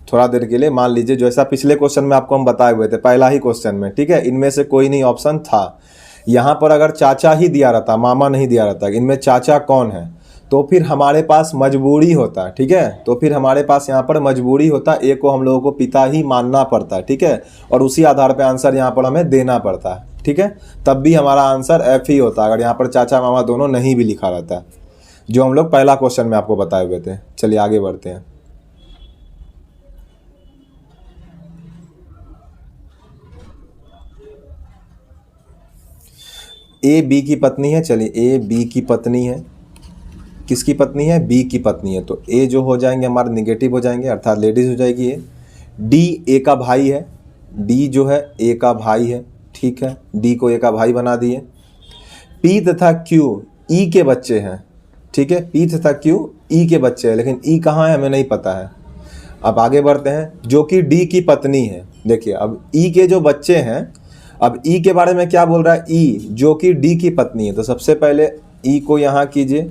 थोड़ा देर के लिए मान लीजिए, जैसा पिछले क्वेश्चन में आपको हम बताए हुए थे, पहला ही क्वेश्चन में, ठीक है, इनमें से कोई नहीं ऑप्शन था। यहाँ पर अगर चाचा ही दिया रहता, मामा नहीं दिया रहता, इनमें चाचा कौन है, तो फिर हमारे पास मजबूरी होता, ठीक है, तो फिर हमारे पास यहाँ पर मजबूरी होता, ए को हम लोगों को पिता ही मानना पड़ता, ठीक है, और उसी आधार पे आंसर यहाँ पर हमें देना पड़ता है, ठीक है। तब भी हमारा आंसर एफ ही होता अगर यहाँ पर चाचा मामा दोनों नहीं भी लिखा रहता, जो हम लोग पहला क्वेश्चन में आपको बताए हुए थे। चलिए आगे बढ़ते हैं। ए बी की पत्नी है, चलिए ए बी की पत्नी है, किसकी पत्नी है, बी की पत्नी है, तो ए जो हो जाएंगे हमारे निगेटिव हो जाएंगे, अर्थात लेडीज हो जाएगी ये। डी ए का भाई है, डी जो है ए का भाई है, ठीक है, डी को ए का भाई बना दिए। पी तथा क्यू ई के बच्चे हैं, ठीक है, पी तथा क्यू ई के बच्चे हैं, लेकिन ई कहाँ है हमें नहीं पता है। अब आगे बढ़ते हैं, जो कि डी की पत्नी है। देखिए अब ई के जो बच्चे हैं, अब ई के बारे में क्या बोल रहा है, ई जो कि डी की पत्नी है, तो सबसे पहले ई को यहाँ कीजिए,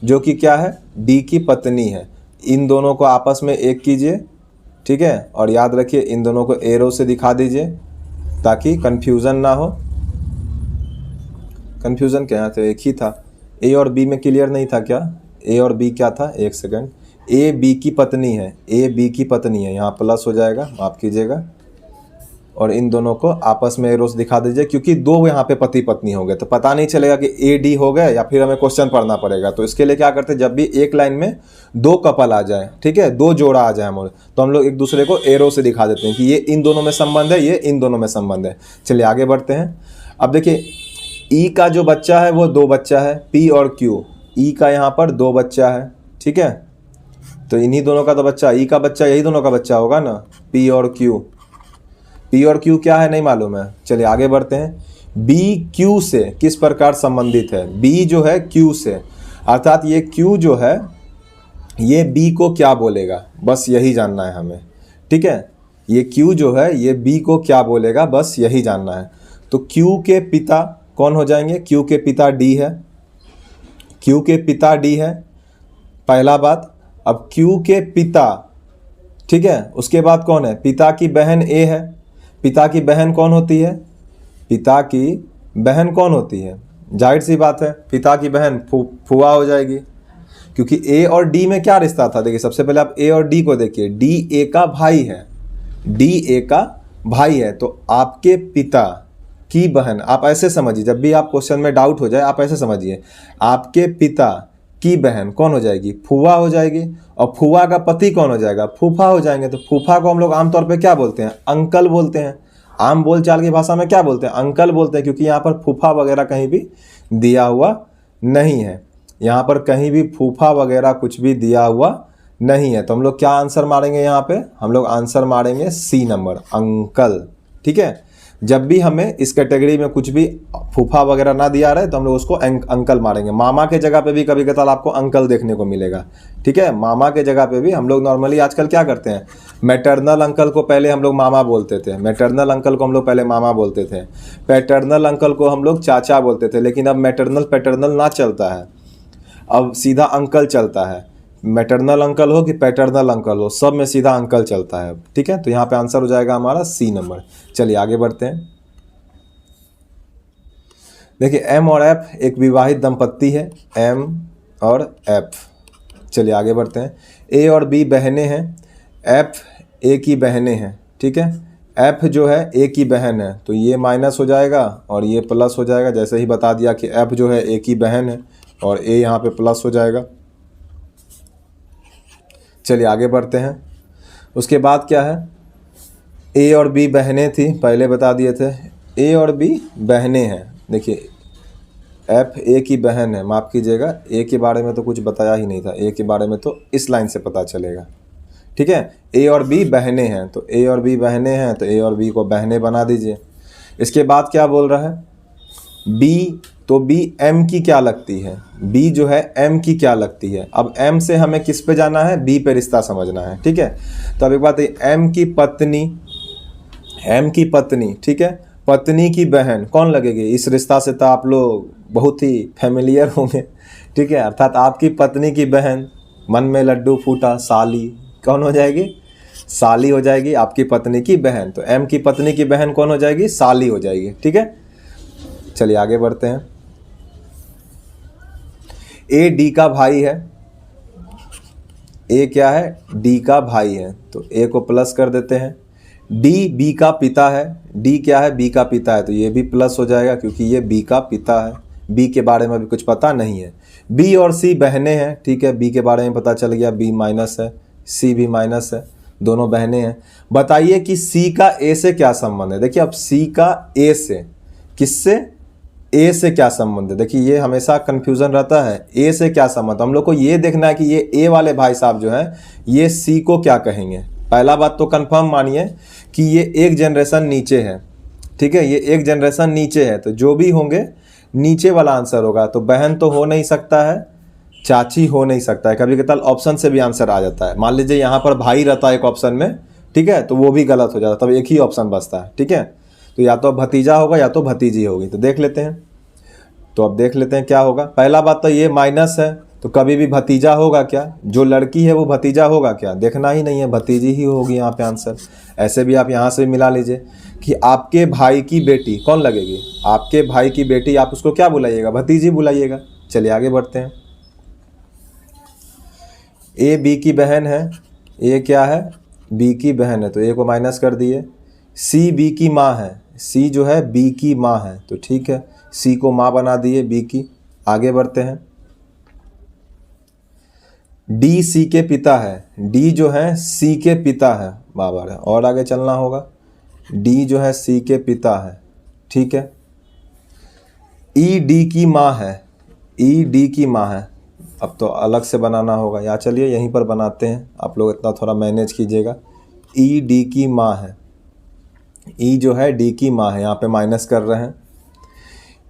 जो कि क्या है, डी की पत्नी है। इन दोनों को आपस में एक कीजिए, ठीक है, और याद रखिए इन दोनों को एरो से दिखा दीजिए ताकि कंफ्यूजन ना हो। कंफ्यूजन क्या था, एक ही था, ए और बी में क्लियर नहीं था क्या, ए और बी क्या था, एक सेकंड, ए बी की पत्नी है, ए बी की पत्नी है, यहाँ प्लस हो जाएगा, माफ कीजिएगा, और इन दोनों को आपस में एरोस दिखा दीजिए, क्योंकि दो यहाँ पे पति पत्नी हो गए तो पता नहीं चलेगा कि ए डी हो गए या फिर हमें क्वेश्चन पढ़ना पड़ेगा। तो इसके लिए क्या करते हैं, जब भी एक लाइन में दो कपल आ जाए, ठीक है, दो जोड़ा आ जाए हमारे, तो हम लोग एक दूसरे को एरो से दिखा देते हैं कि ये इन दोनों में संबंध है, ये इन दोनों में संबंध है। चलिए आगे बढ़ते हैं। अब देखिए ई का जो बच्चा है वो 2 बच्चा है, पी और क्यू, ई का यहाँ पर 2 बच्चा है, ठीक है। तो इन्हीं दोनों का तो बच्चा, ई का बच्चा यही दोनों का बच्चा होगा ना, पी और क्यू। पी और क्यू क्या है नहीं मालूम है, चलिए आगे बढ़ते हैं। बी क्यू से किस प्रकार संबंधित है, बी जो है क्यू से, अर्थात ये क्यू जो है ये बी को क्या बोलेगा, बस यही जानना है हमें, ठीक है। ये क्यू जो है ये बी को क्या बोलेगा, बस यही जानना है। तो क्यू के पिता कौन हो जाएंगे, क्यू के पिता डी है, क्यू के पिता डी है, पहला बात। अब क्यू के पिता, ठीक है, उसके बाद कौन है, पिता की बहन ए है। पिता की बहन कौन होती है, पिता की बहन कौन होती है, जाहिर सी बात है पिता की बहन फुआ हो जाएगी, क्योंकि ए और डी में क्या रिश्ता था। देखिए सबसे पहले आप ए और डी को देखिए, डी ए का भाई है, डी ए का भाई है, तो आपके पिता की बहन, आप ऐसे समझिए, जब भी आप क्वेश्चन में डाउट हो जाए आप ऐसे समझिए, आपके पिता की बहन कौन हो जाएगी, फूफा हो जाएगी, और फूफा का पति कौन हो जाएगा, फूफा हो जाएंगे। तो फूफा को हम लोग आमतौर पे क्या बोलते हैं, अंकल बोलते हैं, आम बोलचाल की भाषा में क्या बोलते हैं, अंकल बोलते हैं, क्योंकि यहाँ पर फूफा वगैरह कहीं भी दिया हुआ नहीं है, यहाँ पर कहीं भी फूफा वगैरह कुछ भी दिया हुआ नहीं है। तो हम लोग क्या आंसर मारेंगे, यहाँ पे हम लोग आंसर मारेंगे सी नंबर, अंकल, ठीक है। जब भी हमें इस कैटेगरी में कुछ भी फूफा वगैरह ना दिया रहे तो हम लोग उसको अंकल मारेंगे। मामा के जगह पे भी कभी कतार आपको अंकल देखने को मिलेगा, ठीक है। मामा के जगह पे भी हम लोग नॉर्मली आजकल क्या करते हैं, मैटरनल अंकल को पहले हम लोग मामा बोलते थे, मैटरनल अंकल को हम लोग पहले मामा बोलते थे, पैटर्नल अंकल को हम लोग चाचा बोलते थे, लेकिन अब मैटरनल पैटर्नल ना चलता है, अब सीधा अंकल चलता है। मैटरनल अंकल हो कि पैटर्नल अंकल हो, सब में सीधा अंकल चलता है, ठीक है। तो यहाँ पे आंसर हो जाएगा हमारा सी नंबर। चलिए आगे बढ़ते हैं। देखिए एम और एफ एक विवाहित दंपत्ति है, एम और एफ। चलिए आगे बढ़ते हैं। ए और बी बहनें हैं, एफ ए की बहनें हैं, ठीक है। एफ जो है ए की बहन है, तो ये माइनस हो जाएगा और ये प्लस हो जाएगा, जैसे ही बता दिया कि एफ जो है ए की बहन है और ए यहाँ पे प्लस हो जाएगा। चलिए आगे बढ़ते हैं। उसके बाद क्या है, ए और बी बहनें थी, पहले बता दिए थे, ए और बी बहनें हैं। देखिए एफ ए की बहन है, माफ़ कीजिएगा ए के बारे में तो कुछ बताया ही नहीं था, ए के बारे में तो इस लाइन से पता चलेगा, ठीक है। ए और बी बहनें हैं, तो ए और बी बहनें हैं, तो ए और बी को बहनें बना दीजिए। इसके बाद क्या बोल रहा है, बी, तो बी एम की क्या लगती है, बी जो है एम की क्या लगती है। अब एम से हमें किस पे जाना है, बी पे रिश्ता समझना है, ठीक है। तो अब एक बात है, एम की पत्नी, एम की पत्नी, ठीक है, पत्नी की बहन कौन लगेगी, इस रिश्ता से तो आप लोग बहुत ही फेमिलियर होंगे, ठीक है। अर्थात आपकी पत्नी की बहन, मन में लड्डू फूटा, साली कौन हो जाएगी, साली हो जाएगी, आपकी पत्नी की बहन। तो एम की पत्नी की बहन कौन हो जाएगी, साली हो जाएगी, ठीक है। चलिए आगे बढ़ते हैं। ए डी का भाई है, ए क्या है, डी का भाई है, तो ए को प्लस कर देते हैं। डी बी का पिता है, डी क्या है, बी का पिता है, तो ये भी प्लस हो जाएगा क्योंकि ये बी का पिता है, बी के बारे में भी कुछ पता नहीं है। बी और सी बहनें हैं, ठीक है, बी के बारे में पता चल गया, बी माइनस है, सी भी माइनस है, दोनों बहनें हैं। बताइए कि सी का ए से क्या संबंध है। देखिए अब सी का ए से, किससे, ए से क्या संबंध है। देखिए ये हमेशा कंफ्यूजन रहता है, ए से क्या संबंध, हम लोग को ये देखना है कि ये ए वाले भाई साहब जो हैं ये सी को क्या कहेंगे। पहला बात तो कंफर्म मानिए कि ये एक जनरेशन नीचे है, ठीक है, ये एक जनरेशन नीचे है, तो जो भी होंगे नीचे वाला आंसर होगा। तो बहन तो हो नहीं सकता है, चाची हो नहीं सकता है, कभी कभी ऑप्शन से भी आंसर आ जाता है। मान लीजिए यहाँ पर भाई रहता है एक ऑप्शन में, ठीक है, तो वो भी गलत हो जाता है, तब एक ही ऑप्शन बचता है, ठीक है। तो या तो भतीजा होगा या तो भतीजी होगी, तो देख लेते हैं। तो अब देख लेते हैं क्या होगा। पहला बात तो ये माइनस है, तो कभी भी भतीजा होगा क्या, जो लड़की है वो भतीजा होगा क्या, देखना ही नहीं है, भतीजी ही होगी यहाँ पे आंसर। ऐसे भी आप यहाँ से भी मिला लीजिए कि आपके भाई की बेटी कौन लगेगी, आपके भाई की बेटी, आप उसको क्या बुलाइएगा, भतीजी बुलाइएगा। चलिए आगे बढ़ते हैं। ए बी की बहन है, ए क्या है, बी की बहन है, तो ए को माइनस कर दिए। सी बी की माँ है, सी जो है बी की माँ है, तो ठीक है, सी को माँ बना दिए बी की। आगे बढ़ते हैं। डी सी के पिता है, डी जो है सी के पिता है, बराबर है, और आगे चलना होगा। डी जो है सी के पिता है, ठीक है। ई डी की माँ है, ई डी की माँ है, अब तो अलग से बनाना होगा, या चलिए यहीं पर बनाते हैं, आप लोग इतना थोड़ा मैनेज कीजिएगा। ई डी की माँ है, ई जो है डी की माँ है, यहाँ पे माइनस कर रहे हैं।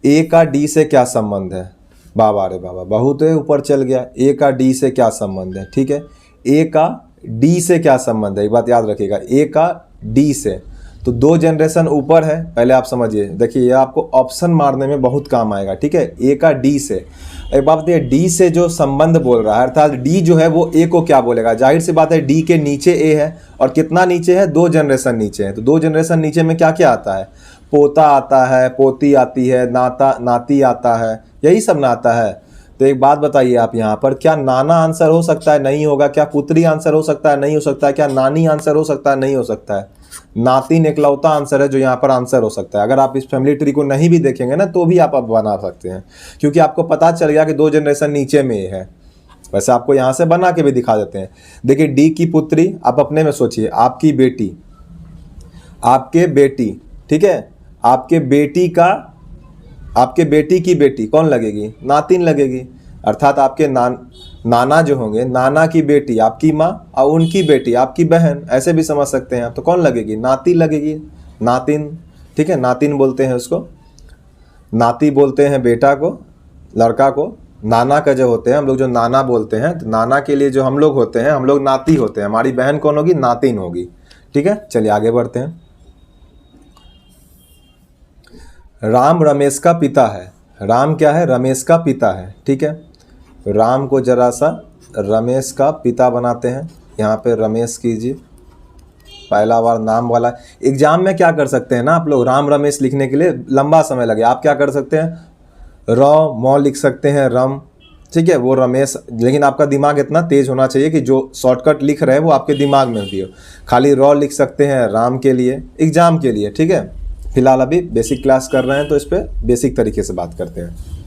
ए का डी से क्या संबंध है? बाबा रे बाबा, बहुत ऊपर चल गया। ए का डी से क्या संबंध है? ठीक है, ए का डी से क्या संबंध है, एक बात याद रखिएगा, ए का डी से, तो 2 जनरेशन ऊपर है। पहले आप समझिए, देखिए ये आपको ऑप्शन मारने में बहुत काम आएगा। ठीक है, ए का डी से, एक बात बताइए, डी से जो संबंध बोल रहा है, अर्थात डी जो है वो ए को क्या बोलेगा? जाहिर सी बात है, डी के नीचे ए है, और कितना नीचे है? 2 जनरेशन नीचे है। तो 2 जनरेशन नीचे में क्या क्या आता है? पोता आता है, पोती आती है, नाता नाती आता है, यही सब ना आता है। तो एक बात बताइए आप यहाँ पर, क्या नाना आंसर हो सकता है? नहीं होगा। क्या पुत्री आंसर हो सकता है? नहीं हो सकता है। क्या नानी आंसर हो सकता है? नहीं हो सकता है। नातिन इकलौता आंसर है जो यहाँ पर आंसर हो सकता है। अगर आप इस फैमिली ट्री को नहीं भी देखेंगे ना, तो भी आप अब बना सकते हैं, क्योंकि आपको पता चल गया कि 2 जनरेशन नीचे में है। वैसे आपको यहाँ से बना के भी दिखा देते हैं। देखिए, डी की पुत्री, आप अपने में सोचिए, आपकी बेटी, आपके बेटी, ठीक है, आपके बेटी का, आपके बेटी की बेटी कौन लगेगी? नातिन लगेगी। अर्थात आपके नाना जो होंगे, नाना की बेटी आपकी माँ, और उनकी बेटी आपकी बहन, ऐसे भी समझ सकते हैं आप। तो कौन लगेगी? नाती लगेगी, नातिन। ठीक है, नातिन बोलते हैं उसको, नाती बोलते हैं बेटा को, लड़का को। नाना का जो होते हैं हम लोग, जो नाना बोलते हैं, तो नाना के लिए जो हम लोग होते हैं, हम लोग नाती होते हैं। हमारी बहन कौन होगी? नातिन होगी। ठीक है, चलिए आगे बढ़ते हैं। राम रमेश का पिता है। राम क्या है? रमेश का पिता है। ठीक है, राम को जरा सा रमेश का पिता बनाते हैं। यहाँ पे रमेश कीजिए, पहला बार नाम वाला। एग्जाम में क्या कर सकते हैं ना आप लोग, राम रमेश लिखने के लिए लंबा समय लगे, आप क्या कर सकते हैं? र मौ लिख सकते हैं, रम। ठीक है, वो रमेश, लेकिन आपका दिमाग इतना तेज होना चाहिए कि जो शॉर्टकट लिख रहे हैं वो आपके दिमाग में भी हो। खाली र लिख सकते हैं राम के लिए, एग्जाम के लिए। ठीक है, फिलहाल अभी बेसिक क्लास कर रहे हैं, तो इस पर बेसिक तरीके से बात करते हैं।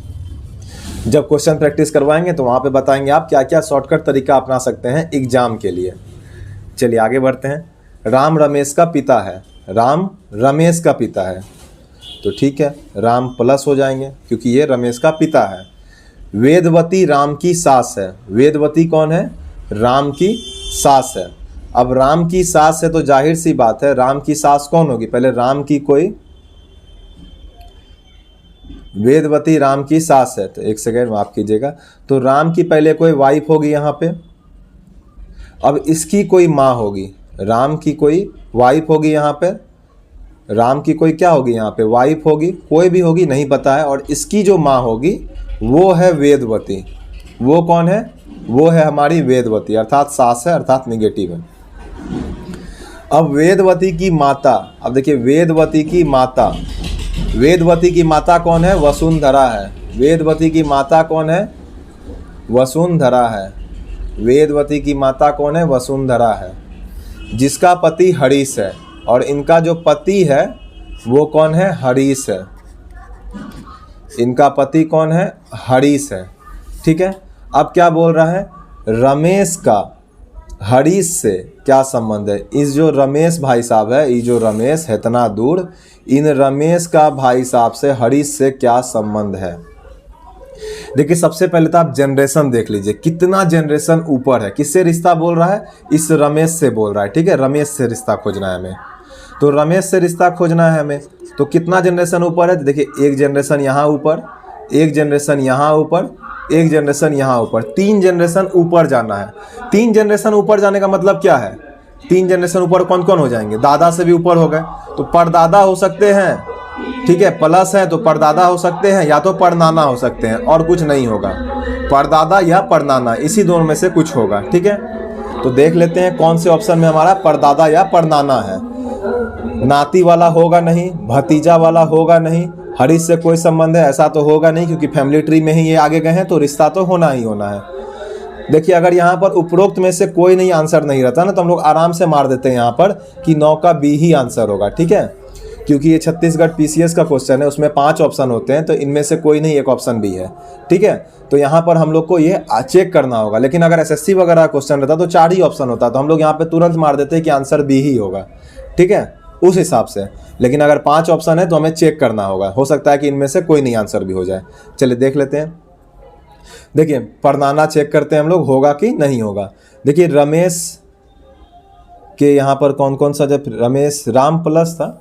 जब क्वेश्चन प्रैक्टिस करवाएंगे तो वहाँ पे बताएंगे आप क्या क्या शॉर्टकट तरीका अपना सकते हैं एग्जाम के लिए। चलिए आगे बढ़ते हैं। राम रमेश का पिता है, राम रमेश का पिता है, तो ठीक है, राम प्लस हो जाएंगे क्योंकि ये रमेश का पिता है। वेदवती राम की सास है। वेदवती कौन है? राम की सास है। अब राम की सास है तो जाहिर सी बात है, राम की सास कौन होगी? पहले राम की कोई, वेदवती राम की सास है, तो एक सेकेंड माफ कीजिएगा, तो राम की पहले कोई वाइफ होगी यहाँ पे। अब इसकी कोई माँ होगी, राम की कोई वाइफ होगी यहाँ पे, राम की कोई क्या होगी यहाँ पे? वाइफ होगी, कोई भी होगी नहीं पता है। और इसकी जो माँ होगी वो है वेदवती। वो कौन है? वो है हमारी वेदवती, अर्थात सास है, अर्थात निगेटिव है। अब वेदवती की माता, अब देखिए वेदवती की माता, वेदवती की माता कौन है? वसुंधरा है। वेदवती की माता कौन है? वसुंधरा है। वेदवती की माता कौन है? वसुंधरा है, जिसका पति हरीश है, और इनका जो पति है वो कौन है? हरीश है। इनका पति कौन है? हरीश है। ठीक है, अब क्या बोल रहा है? रमेश का हरीश से क्या संबंध है? इस जो रमेश भाई साहब है, ये जो रमेश है इतना दूर, इन रमेश का भाई साहब से हरीश से क्या संबंध है? देखिए, सबसे पहले तो आप जनरेशन देख लीजिए, कितना जनरेशन ऊपर है। किससे रिश्ता बोल रहा है? इस रमेश से बोल रहा है। ठीक है, रमेश से रिश्ता खोजना है हमें, तो रमेश से रिश्ता खोजना है हमें, तो कितना जनरेशन ऊपर है? तो देखिए, एक जनरेशन यहाँ ऊपर, एक जनरेशन यहाँ ऊपर, एक जनरेशन यहाँ ऊपर, 3 जनरेशन ऊपर जाना है। 3 जनरेशन ऊपर जाने का मतलब क्या है? 3 जनरेशन ऊपर कौन कौन हो जाएंगे? दादा से भी ऊपर हो गए, तो परदादा हो सकते हैं। ठीक है, प्लस है तो परदादा हो सकते हैं, या तो परनाना हो सकते हैं, और कुछ नहीं होगा। परदादा या परनाना, इसी दोनों में से कुछ होगा। ठीक है, तो देख लेते हैं कौन से ऑप्शन में हमारा परदादा या परनाना है। नाती वाला होगा नहीं, भतीजा वाला होगा नहीं, हरीश से कोई संबंध है ऐसा तो होगा नहीं, क्योंकि फैमिली ट्री में ही ये आगे गए हैं, तो रिश्ता तो होना ही होना है। देखिए, अगर यहाँ पर उपरोक्त में से कोई नहीं आंसर नहीं रहता ना, तो हम लोग आराम से मार देते हैं यहाँ पर कि 9 का बी ही आंसर होगा। ठीक है, क्योंकि ये छत्तीसगढ़ पीसीएस का क्वेश्चन है, उसमें 5 ऑप्शन होते हैं, तो इनमें से कोई नहीं एक ऑप्शन भी है। ठीक है, तो यहाँ पर हम लोग को ये चेक करना होगा। लेकिन अगर एसएससी वगैरह क्वेश्चन रहता तो 4 ही ऑप्शन होता, तो हम लोग यहाँ पे तुरंत मार देते हैं कि आंसर बी ही होगा। ठीक है, उस हिसाब से। लेकिन अगर 5 ऑप्शन है तो हमें चेक करना होगा, हो सकता है कि इनमें से कोई नहीं आंसर भी हो जाए। चलिए देख लेते हैं। देखिए परनाना चेक करते हैं हम लोग, होगा कि नहीं होगा। देखिए रमेश के यहाँ पर कौन कौन सा, जब रमेश राम प्लस था,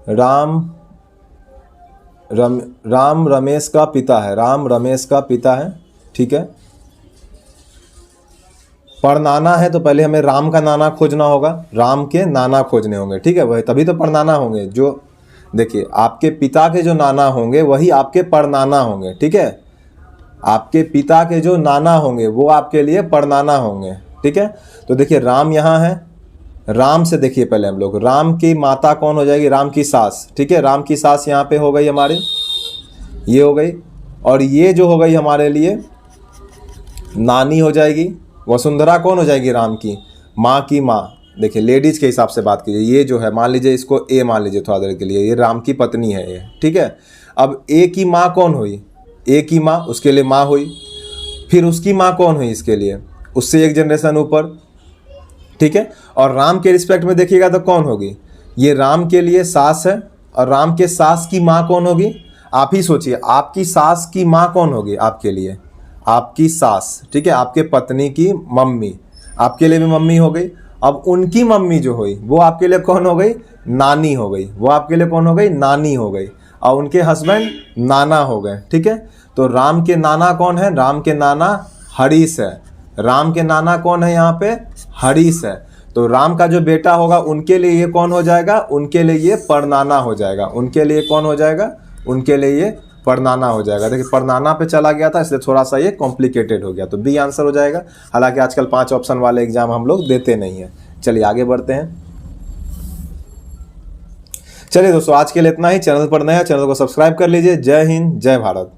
राम रमेश का पिता है, राम रमेश का पिता है, ठीक है। परनाना है तो पहले हमें राम का नाना खोजना होगा, राम के नाना खोजने होंगे, ठीक है, वही तभी तो परनाना होंगे। जो देखिए आपके पिता के जो नाना होंगे वही आपके परनाना होंगे, ठीक है। आपके पिता के जो नाना होंगे वो आपके लिए परनाना होंगे, ठीक है। तो देखिए राम यहाँ है, राम से देखिए पहले हम लोग, राम की माता कौन हो जाएगी, राम की सास, ठीक है। राम की सास यहाँ पे हो गई हमारी, ये हो गई, और ये जो हो गई हमारे लिए नानी हो जाएगी। वसुंधरा कौन हो जाएगी, राम की माँ की माँ। देखिए लेडीज के हिसाब से बात कीजिए, ये जो है मान लीजिए इसको ए मान लीजिए थोड़ा देर के लिए, ये राम की पत्नी है ये, ठीक है। अब ए की माँ कौन हुई, ए की माँ, उसके लिए माँ हुई, फिर उसकी माँ कौन हुई इसके लिए, उससे एक जनरेशन ऊपर, ठीक है। और राम के रिस्पेक्ट में देखिएगा तो कौन होगी, ये राम के लिए सास है, और राम के सास की माँ कौन होगी, आप ही सोचिए, आपकी सास की माँ कौन होगी आपके लिए, आपकी सास, ठीक है, आपके पत्नी की मम्मी, आपके लिए भी मम्मी हो गई। अब उनकी मम्मी जो हुई वो आपके लिए कौन हो गई, नानी हो गई, वो आपके लिए कौन हो गई, नानी हो गई, और उनके हस्बैंड नाना हो गए, ठीक है। तो राम के नाना कौन है, राम के नाना हरीश है, राम के नाना कौन है यहाँ पे, हरीश है। तो राम का जो बेटा होगा उनके लिए ये कौन हो जाएगा, उनके लिए ये परनाना हो जाएगा, उनके लिए कौन हो जाएगा, उनके लिए ये परनाना हो जाएगा। देखिए परनाना पे चला गया था इसलिए थोड़ा सा ये कॉम्प्लिकेटेड हो गया, तो बी आंसर हो जाएगा। हालांकि आजकल 5 ऑप्शन वाले एग्जाम हम लोग देते नहीं हैं। चलिए आगे बढ़ते हैं। चलिए दोस्तों आज के लिए इतना ही। चैनल पर नए हैं, चैनल को सब्सक्राइब कर लीजिए। जय हिंद, जय भारत।